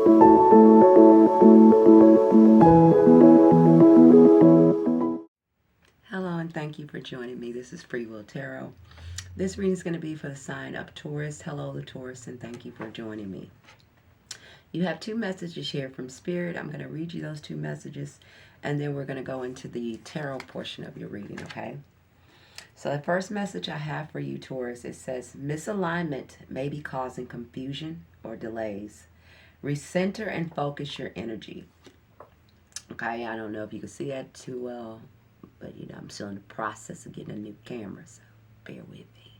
Hello and thank you for joining me. This is Freewill Tarot. This reading is going to be for the sign of Taurus. Hello, the Taurus, and thank you for joining me. You have two messages here from Spirit. I'm going to read you those two messages, and then we're going to go into the tarot portion of your reading, okay? So the first message I have for you, Taurus, it says, misalignment may be causing confusion or delays. Recenter and focus your energy. Okay, I don't know if you can see that too well, but you know, I'm still in the process of getting a new camera, so bear with me.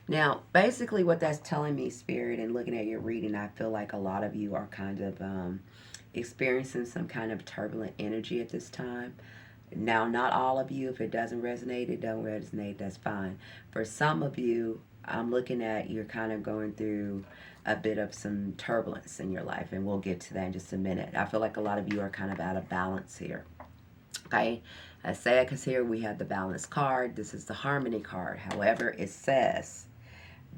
Now, basically what that's telling me, Spirit, and looking at your reading, I feel like a lot of you are kind of experiencing some kind of turbulent energy at this time. Now, not all of you. If it doesn't resonate, it don't resonate, that's fine. For some of you, I'm looking at you're kind of going through a bit of some turbulence in your life, and we'll get to that in just a minute. I feel like a lot of you are kind of out of balance here. Okay, I say it because here we have the balance card. This is the harmony card. However, it says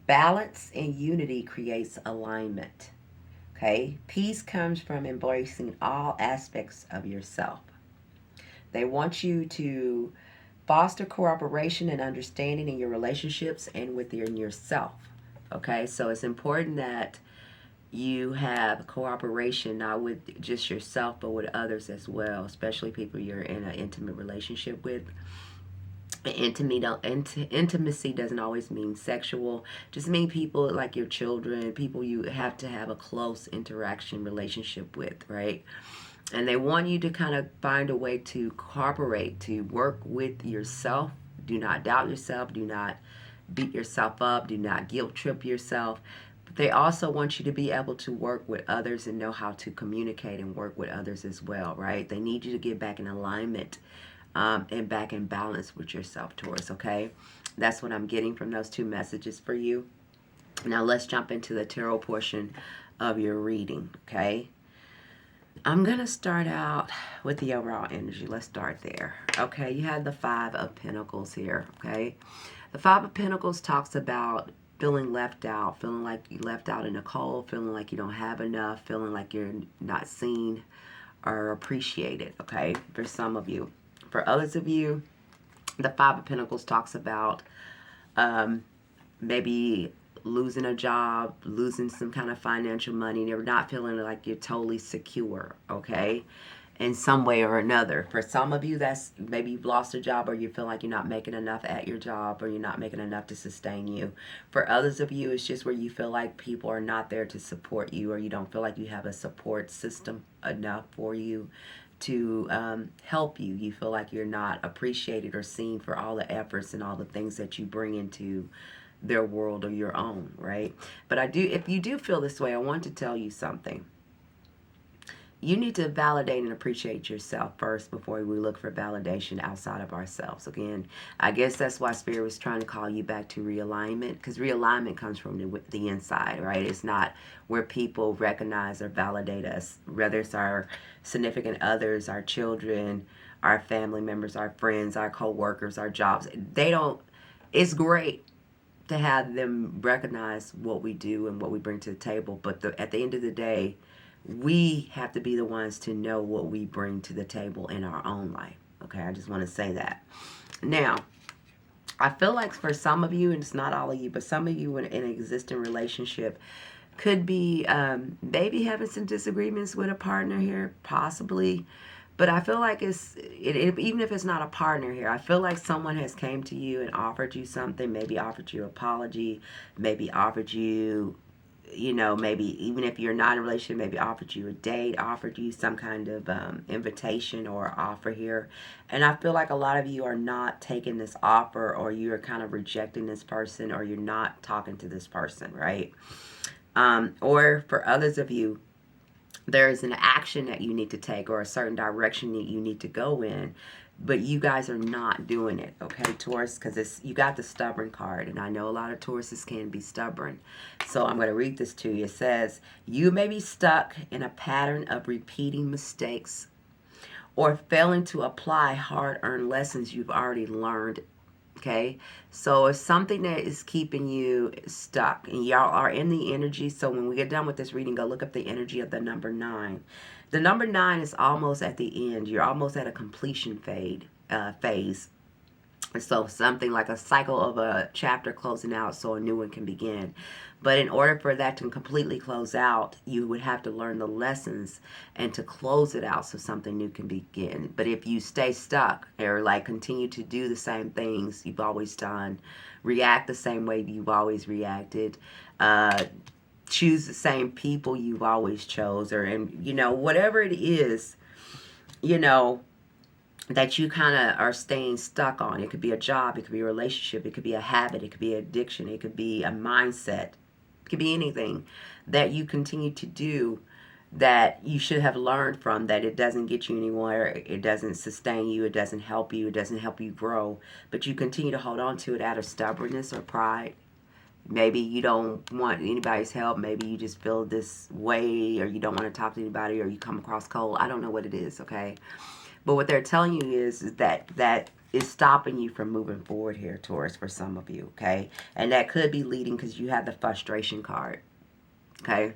balance and unity creates alignment. Okay, peace comes from embracing all aspects of yourself. They want you to foster cooperation and understanding in your relationships and within yourself. Okay, so it's important that you have cooperation not with just yourself but with others as well, especially people you're in an intimate relationship with. Intimacy doesn't always mean sexual, just mean people like your children, people you have to have a close interaction relationship with, right? And they want you to kind of find a way to cooperate, to work with yourself. Do not doubt yourself. Do not beat yourself up. Do not guilt trip yourself. But they also want you to be able to work with others and know how to communicate and work with others as well, right? They need you to get back in alignment and back in balance with yourself, Taurus, okay? That's what I'm getting from those two messages for you. Now let's jump into the tarot portion of your reading, okay? I'm going to start out with the overall energy. Let's start there. Okay, you have the Five of Pentacles here, okay? The Five of Pentacles talks about feeling left out, feeling like you left out in the cold, feeling like you don't have enough, feeling like you're not seen or appreciated, okay, for some of you. For others of you, the Five of Pentacles talks about maybe losing a job, losing some kind of financial money, and you're not feeling like you're totally secure, okay, in some way or another. For some of you, that's maybe you've lost a job or you feel like you're not making enough at your job or you're not making enough to sustain you. For others of you, it's just where you feel like people are not there to support you or you don't feel like you have a support system enough for you to help you. You feel like you're not appreciated or seen for all the efforts and all the things that you bring into their world or your own, right? But if you do feel this way, I want to tell you something. You need to validate and appreciate yourself first before we look for validation outside of ourselves. Again, I guess that's why Spirit was trying to call you back to realignment, because realignment comes from the inside, right? It's not where people recognize or validate us, whether it's our significant others, our children, our family members, our friends, our co-workers, our jobs. They don't, it's great to have them recognize what we do and what we bring to the table. But at the end of the day, we have to be the ones to know what we bring to the table in our own life. Okay, I just want to say that. Now, I feel like for some of you, and it's not all of you, but some of you in an existing relationship could be maybe having some disagreements with a partner here, possibly. But I feel like even if it's not a partner here, I feel like someone has came to you and offered you something, maybe offered you an apology, maybe offered you, you know, maybe even if you're not in a relationship, maybe offered you a date, offered you some kind of invitation or offer here. And I feel like a lot of you are not taking this offer, or you're kind of rejecting this person, or you're not talking to this person, right? Or for others of you, there is an action that you need to take or a certain direction that you need to go in, but you guys are not doing it, okay, Taurus, because you got the stubborn card, and I know a lot of Tauruses can be stubborn. So I'm going to read this to you. It says, you may be stuck in a pattern of repeating mistakes or failing to apply hard-earned lessons you've already learned Okay, so it's something that is keeping you stuck, and y'all are in the energy. So when we get done with this reading, go look up the energy of the number 9. The number 9 is almost at the end. You're almost at a completion phase. So something like a cycle of a chapter closing out so a new one can begin. But in order for that to completely close out, you would have to learn the lessons and to close it out so something new can begin. But if you stay stuck or like continue to do the same things you've always done, react the same way you've always reacted, choose the same people you've always chose, or, and you know, whatever it is, you know, that you kind of are staying stuck on. It could be a job, it could be a relationship, it could be a habit, it could be addiction, it could be a mindset, it could be anything that you continue to do that you should have learned from, that it doesn't get you anywhere, it doesn't sustain you, it doesn't help you, it doesn't help you grow, but you continue to hold on to it out of stubbornness or pride. Maybe you don't want anybody's help, maybe you just feel this way, or you don't want to talk to anybody, or you come across cold. I don't know what it is, okay? But what they're telling you is that is stopping you from moving forward here, Taurus, for some of you, okay? And that could be leading, because you have the frustration card, okay?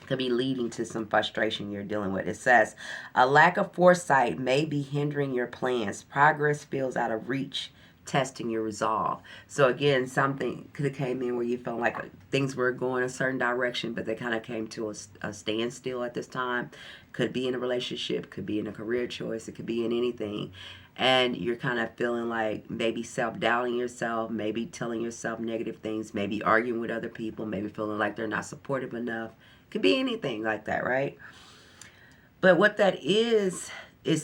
Could be leading to some frustration you're dealing with. It says, a lack of foresight may be hindering your plans. Progress feels out of reach, testing your resolve. So again, something could have came in where you felt like things were going a certain direction, but they kind of came to a standstill at this time. Could be in a relationship, could be in a career choice, it could be in anything. And you're kind of feeling like maybe self-doubting yourself, maybe telling yourself negative things, maybe arguing with other people, maybe feeling like they're not supportive enough. Could be anything like that, right? But what that is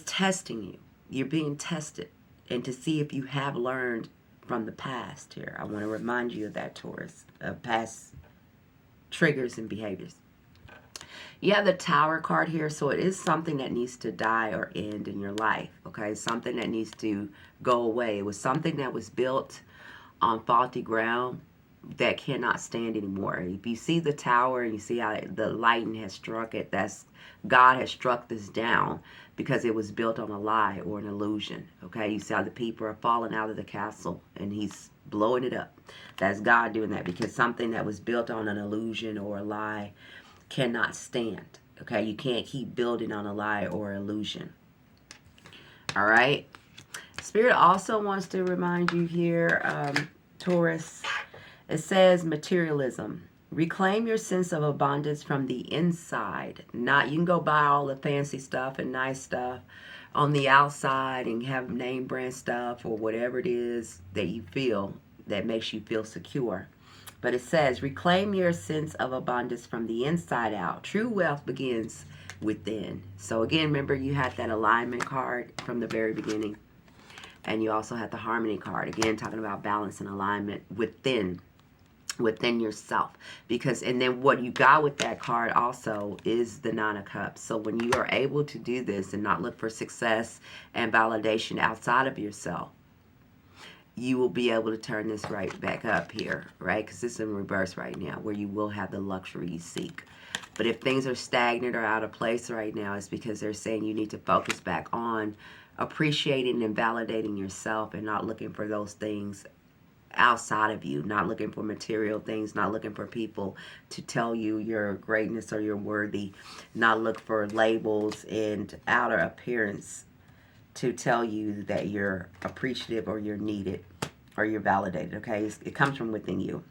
testing you. You're being tested, and to see if you have learned from the past here. I want to remind you of that, Taurus, of past triggers and behaviors. You have the Tower card here, so it is something that needs to die or end in your life, okay? Something that needs to go away. It was something that was built on faulty ground that cannot stand anymore. If you see the tower and you see how the lightning has struck it, that's God has struck this down because it was built on a lie or an illusion, okay? You see how the people are falling out of the castle and he's blowing it up. That's God doing that, because something that was built on an illusion or a lie cannot stand, okay? You can't keep building on a lie or illusion. All right? Spirit also wants to remind you here, Taurus, it says materialism. Reclaim your sense of abundance from the inside. Not, you can go buy all the fancy stuff and nice stuff on the outside and have name brand stuff or whatever it is that you feel that makes you feel secure. But it says, reclaim your sense of abundance from the inside out. True wealth begins within. So again, remember you had that alignment card from the very beginning. And you also had the harmony card. Again, talking about balance and alignment within yourself. Because, and then what you got with that card also is the 9 of Cups. So when you are able to do this and not look for success and validation outside of yourself, you will be able to turn this right back up here, right? Because it's in reverse right now, where you will have the luxury you seek. But if things are stagnant or out of place right now, it's because they're saying you need to focus back on appreciating and validating yourself and not looking for those things outside of you, not looking for material things, not looking for people to tell you your greatness or you're worthy, not look for labels and outer appearance to tell you that you're appreciative or you're needed or you're validated, okay? It comes from within you.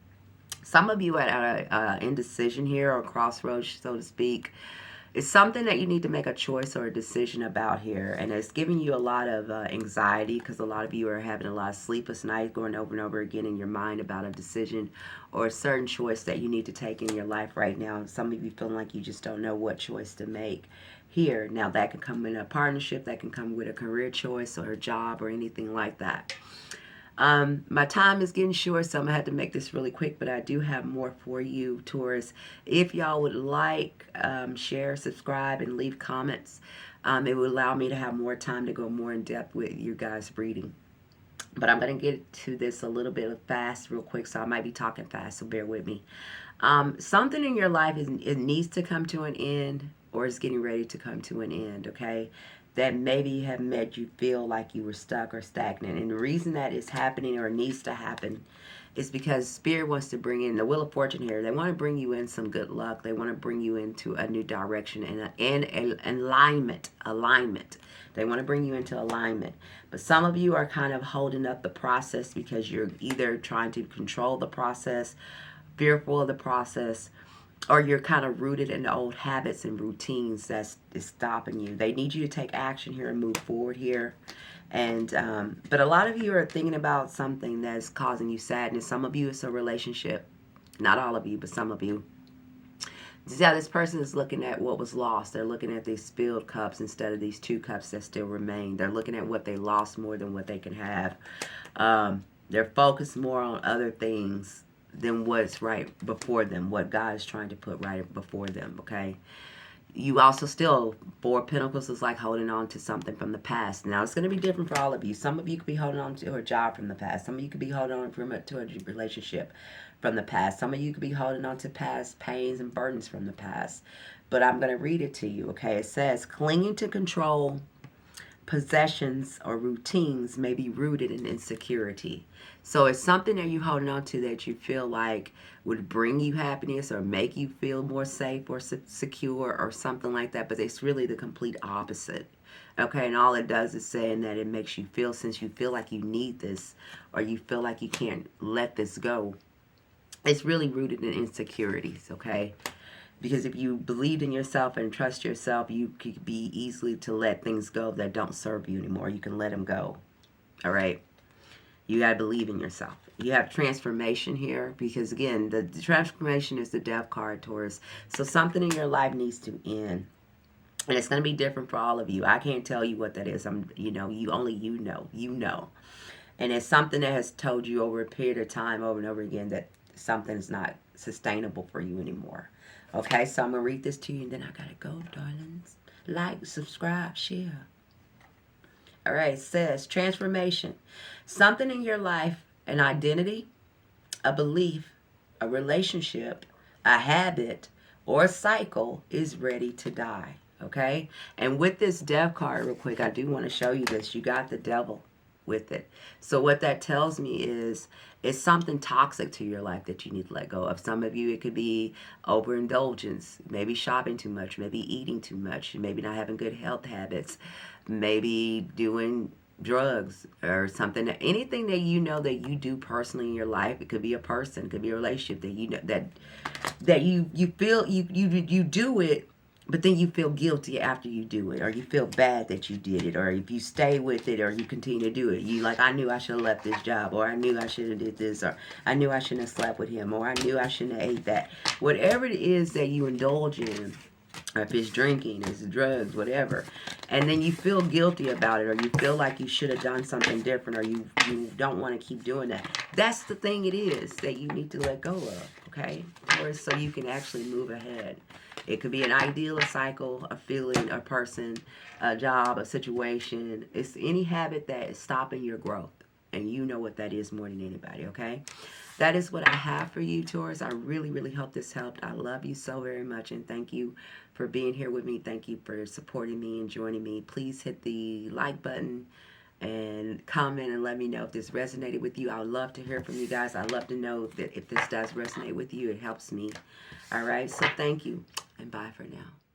Some of you are at an indecision here, or crossroads, so to speak. It's something that you need to make a choice or a decision about here, and it's giving you a lot of anxiety, because a lot of you are having a lot of sleepless nights going over and over again in your mind about a decision or a certain choice that you need to take in your life right now. Some of you feeling like you just don't know what choice to make here. Now that can come in a partnership, that can come with a career choice or a job or anything like that. My time is getting short, so I'm going to have to make this really quick, but I do have more for you, Taurus. If y'all would like, share, subscribe, and leave comments, it would allow me to have more time to go more in depth with you guys' reading. But I'm going to get to this a little bit fast real quick, so I might be talking fast, so bear with me. Something in your life, it needs to come to an end, or is getting ready to come to an end, okay? that maybe have made you feel like you were stuck or stagnant. And the reason that is happening or needs to happen is because Spirit wants to bring in the Wheel of Fortune here. They want to bring you in some good luck. They want to bring you into a new direction and alignment. They want to bring you into alignment. But some of you are kind of holding up the process because you're either trying to control the process, fearful of the process, or you're kind of rooted in the old habits and routines that's stopping you. They need you to take action here and move forward here. And but a lot of you are thinking about something that's causing you sadness. Some of you, it's a relationship. Not all of you, but some of you. See how this person is looking at what was lost. They're looking at these spilled cups instead of these 2 cups that still remain. They're looking at what they lost more than what they can have. They're focused more on other things than what's right before them, what God is trying to put right before them, okay? You also still, 4 of Pentacles is like holding on to something from the past. Now, it's going to be different for all of you. Some of you could be holding on to a job from the past. Some of you could be holding on to a relationship from the past. Some of you could be holding on to past pains and burdens from the past. But I'm going to read it to you, okay? It says, clinging to control, possessions, or routines may be rooted in insecurity. So it's something that you're holding on to that you feel like would bring you happiness or make you feel more safe or secure or something like that. But it's really the complete opposite. Okay, and all it does is saying that it makes you feel, since you feel like you need this or you feel like you can't let this go, it's really rooted in insecurities, okay? Because if you believed in yourself and trust yourself, you could be easily to let things go that don't serve you anymore. You can let them go, all right? You got to believe in yourself. You have transformation here because, again, the transformation is the Death card, Taurus. So something in your life needs to end. And it's going to be different for all of you. I can't tell you what that is. You know. You know. And it's something that has told you over a period of time, over and over again, that something's not sustainable for you anymore. Okay, so I'm going to read this to you, and then I got to go, darlings. Like, subscribe, share. All right, it says, transformation. Something in your life, an identity, a belief, a relationship, a habit, or a cycle is ready to die. Okay? And with this Death card, real quick, I do want to show you this. You got the Devil with it. So what that tells me is it's something toxic to your life that you need to let go of. Some of you, it could be overindulgence, maybe shopping too much, maybe eating too much, maybe not having good health habits, maybe doing drugs or something. Anything that you know that you do personally in your life. It could be a person, it could be a relationship that you know that you feel you do it, but then you feel guilty after you do it, or you feel bad that you did it, or if you stay with it or you continue to do it, you like, I knew I should have left this job, or I knew I should have did this, or I knew I shouldn't have slept with him, or I knew I shouldn't have ate that. Whatever it is that you indulge in, or if it's drinking, it's drugs, whatever, and then you feel guilty about it, or you feel like you should have done something different, or you don't want to keep doing that. That's the thing it is that you need to let go of, okay? Or so you can actually move ahead. It could be an ideal, a cycle, a feeling, a person, a job, a situation. It's any habit that is stopping your growth. And you know what that is more than anybody, okay? That is what I have for you, Taurus. I really, really hope this helped. I love you so very much, and thank you for being here with me. Thank you for supporting me and joining me. Please hit the like button and comment and let me know if this resonated with you. I would love to hear from you guys. I'd love to know that if this does resonate with you, it helps me. All right, so thank you, and bye for now.